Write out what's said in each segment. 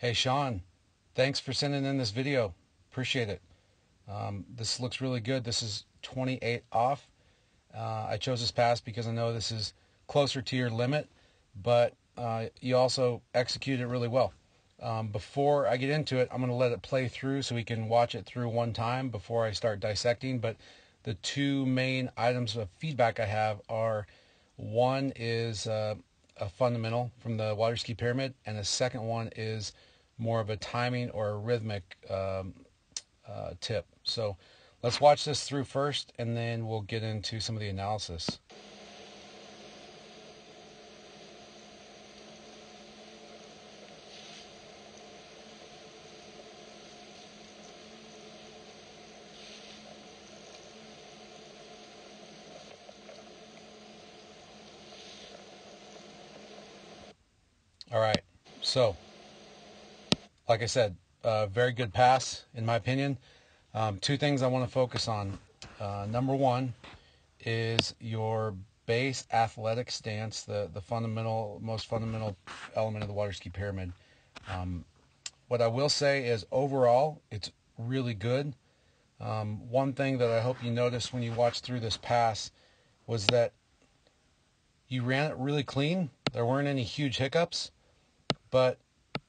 Hey Sean, thanks for sending in this video. Appreciate it. This looks really good. This is 28 off. I chose this pass because I know this is closer to your limit, but you also execute it really well. Before I get into it, I'm going to let it play through so we can watch it through one time before I start dissecting. But the two main items of feedback I have are, one is a fundamental from the water ski pyramid, and the second one is more of a timing or a rhythmic tip. So let's watch this through first, and then we'll get into some of the analysis. All right, so like I said, very good pass in my opinion. Two things I want to focus on. Number one is your base athletic stance, the most fundamental element of the water ski pyramid. What I will say is overall, it's really good. One thing that I hope you noticed when you watched through this pass was that you ran it really clean. There weren't any huge hiccups, but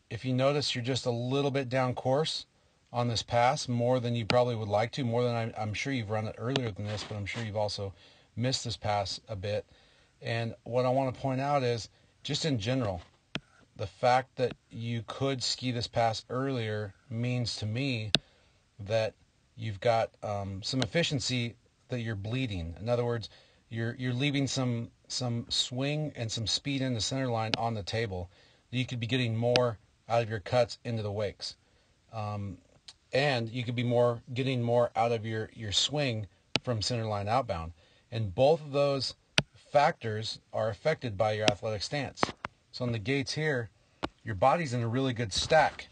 if you notice, you're just a little bit down course on this pass, more than you probably would like to, more than I'm sure you've run it earlier than this, but I'm sure you've also missed this pass a bit. And what I want to point out is, just in general, the fact that you could ski this pass earlier means to me that you've got some efficiency that you're bleeding. In other words, you're leaving some swing and some speed in the center line on the table. You could be getting more out of your cuts into the wakes. And you could be getting more out of your swing from center line outbound. And both of those factors are affected by your athletic stance. So on the gates here, your body's in a really good stack,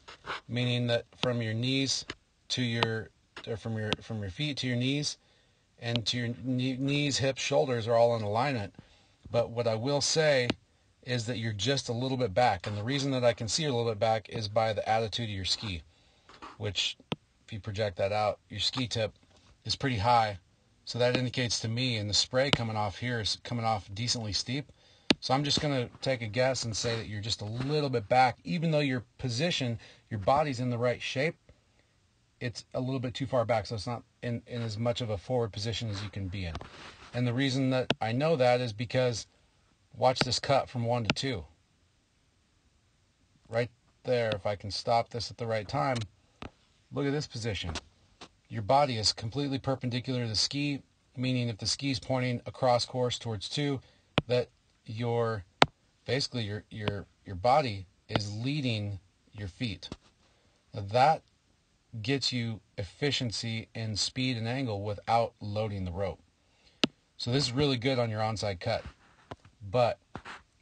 meaning that from your knees to your, or from your feet to your knees, and to your knees, hips, shoulders are all in alignment. But what I will say is that you're just a little bit back, and the reason that I can see you're a little bit back is by the attitude of your ski, which, if you project that out, your ski tip is pretty high. So that indicates to me, and the spray coming off here is coming off decently steep. So I'm just going to take a guess and say that you're just a little bit back. Even though your position, your body's in the right shape, it's a little bit too far back, so it's not in as much of a forward position as you can be in. And the reason that I know that is because watch this cut from 1 to 2. Right there, if I can stop this at the right time, look at this position. Your body is completely perpendicular to the ski, meaning if the ski is pointing across course towards 2, that your body is leading your feet. Now that gets you efficiency in speed and angle without loading the rope. So this is really good on your onside cut. But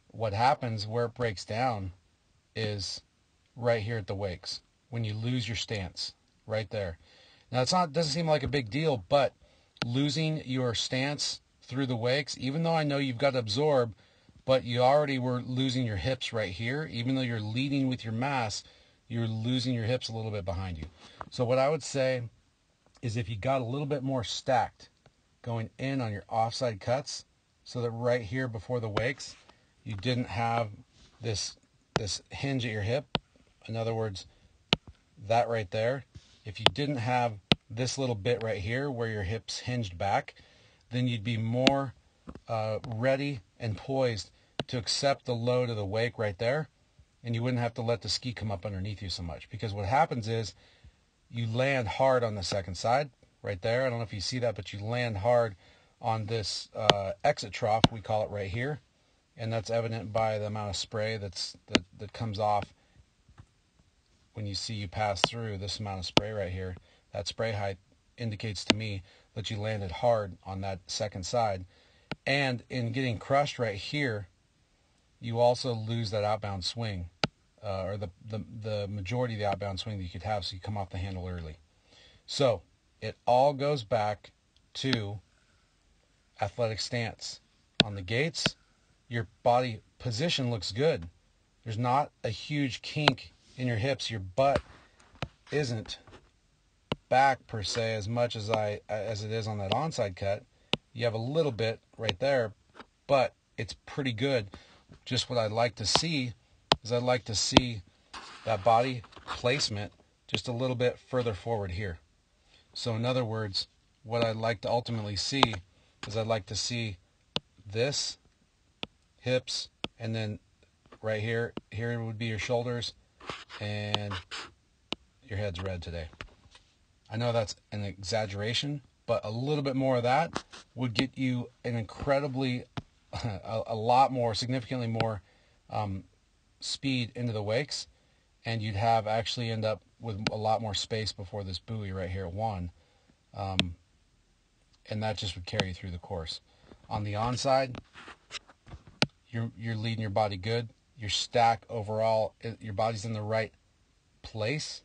what happens where it breaks down is right here at the wakes, when you lose your stance, right there. Now doesn't seem like a big deal, but losing your stance through the wakes, even though I know you've got to absorb, but you already were losing your hips right here. Even though you're leading with your mass, you're losing your hips a little bit behind you. So what I would say is, if you got a little bit more stacked going in on your offside cuts, so that right here before the wakes, you didn't have this hinge at your hip. In other words, that right there, if you didn't have this little bit right here where your hips hinged back, then you'd be more ready and poised to accept the load of the wake right there, and you wouldn't have to let the ski come up underneath you so much. Because what happens is you land hard on the second side right there. I don't know if you see that, but you land hard on this exit trough, we call it right here, and that's evident by the amount of spray that comes off when you see you pass through this amount of spray right here. That spray height indicates to me that you landed hard on that second side. And in getting crushed right here, you also lose that outbound swing, or the majority of the outbound swing that you could have, so you come off the handle early. So it all goes back to athletic stance. On the gates, your body position looks good. There's not a huge kink in your hips, your butt isn't back per se as much as it is on that onside cut. You have a little bit right there, but it's pretty good. Just what I'd like to see is I'd like to see that body placement just a little bit further forward here. So in other words, what I'd like to ultimately see is I'd like to see this, hips, and then right here would be your shoulders, and your head's red today. I know that's an exaggeration, but a little bit more of that would get you an incredibly, a lot more, significantly more speed into the wakes, and you'd have actually end up with a lot more space before this buoy right here at 1, and that just would carry you through the course. On the onside, you're leading your body good. Your stack overall, your body's in the right place,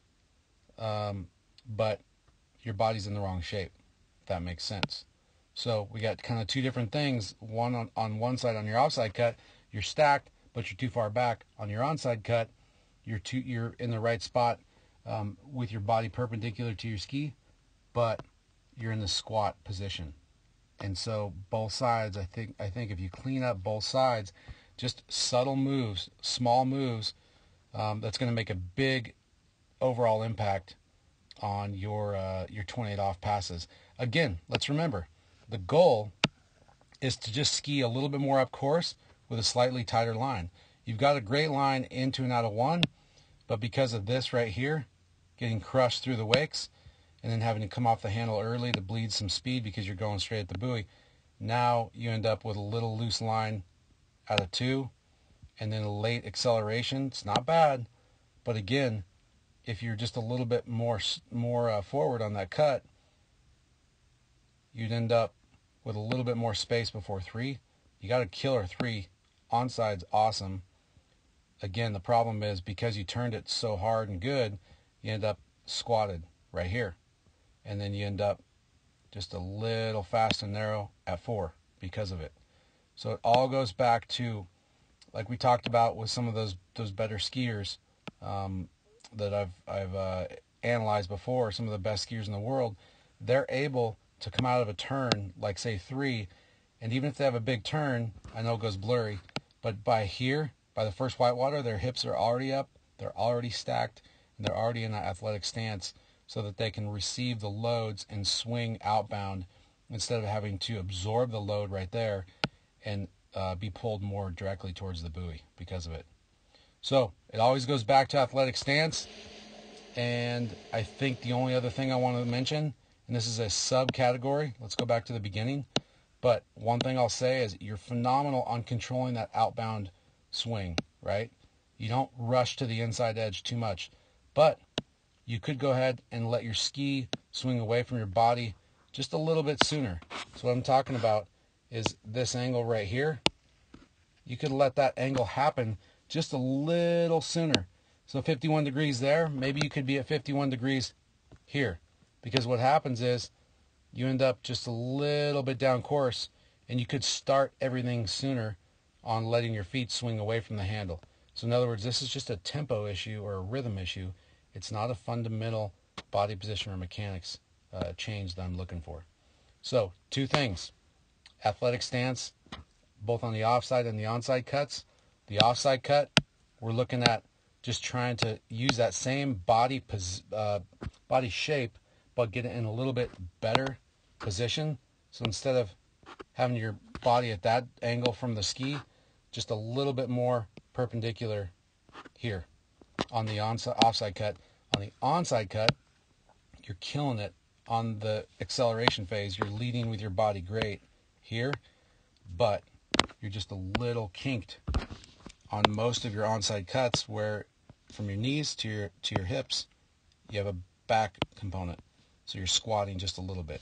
but your body's in the wrong shape, if that makes sense. So we got kind of two different things. One on one side, on your offside cut, you're stacked, but you're too far back. On your onside cut, you're in the right spot with your body perpendicular to your ski, but you're in the squat position. And so both sides, I think if you clean up both sides, just subtle moves, small moves, that's going to make a big overall impact on your 28 off passes. Again, let's remember, the goal is to just ski a little bit more up course with a slightly tighter line. You've got a great line into and out of 1, but because of this right here, getting crushed through the wakes, and then having to come off the handle early to bleed some speed because you're going straight at the buoy, now you end up with a little loose line out of 2, and then a late acceleration. It's not bad, but again, if you're just a little bit more forward on that cut, you'd end up with a little bit more space before 3. You got a killer 3. Onside's awesome. Again, the problem is because you turned it so hard and good, you end up squatted right here. And then you end up just a little fast and narrow at 4 because of it. So it all goes back to, like we talked about with some of those better skiers that I've analyzed before, some of the best skiers in the world, they're able to come out of a turn, like say 3, and even if they have a big turn, I know it goes blurry, but by the first whitewater, their hips are already up, they're already stacked, and they're already in an athletic stance so that they can receive the loads and swing outbound instead of having to absorb the load right there and be pulled more directly towards the buoy because of it. So it always goes back to athletic stance, and I think the only other thing I want to mention, and this is a subcategory, let's go back to the beginning, but one thing I'll say is you're phenomenal on controlling that outbound swing, right? You don't rush to the inside edge too much, but you could go ahead and let your ski swing away from your body just a little bit sooner. So what I'm talking about is this angle right here. You could let that angle happen just a little sooner. So 51 degrees there, maybe you could be at 51 degrees here. Because what happens is you end up just a little bit down course, and you could start everything sooner on letting your feet swing away from the handle. So in other words, this is just a tempo issue or a rhythm issue. It's not a fundamental body position or mechanics change that I'm looking for. So 2 things: athletic stance, both on the offside and the onside cuts. The offside cut, we're looking at just trying to use that same body shape, but get it in a little bit better position. So instead of having your body at that angle from the ski, just a little bit more perpendicular here on the offside cut. On the onside cut, you're killing it on the acceleration phase. You're leading with your body great here, but you're just a little kinked on most of your onside cuts, where from your knees to your hips, you have a back component. So you're squatting just a little bit.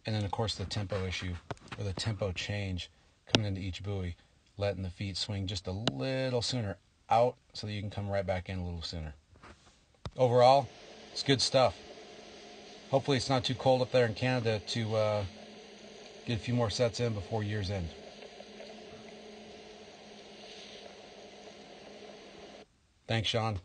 And then of course the tempo issue, or the tempo change coming into each buoy, letting the feet swing just a little sooner out so that you can come right back in a little sooner. Overall, it's good stuff. Hopefully it's not too cold up there in Canada to get a few more sets in before year's end. Thanks, Sean.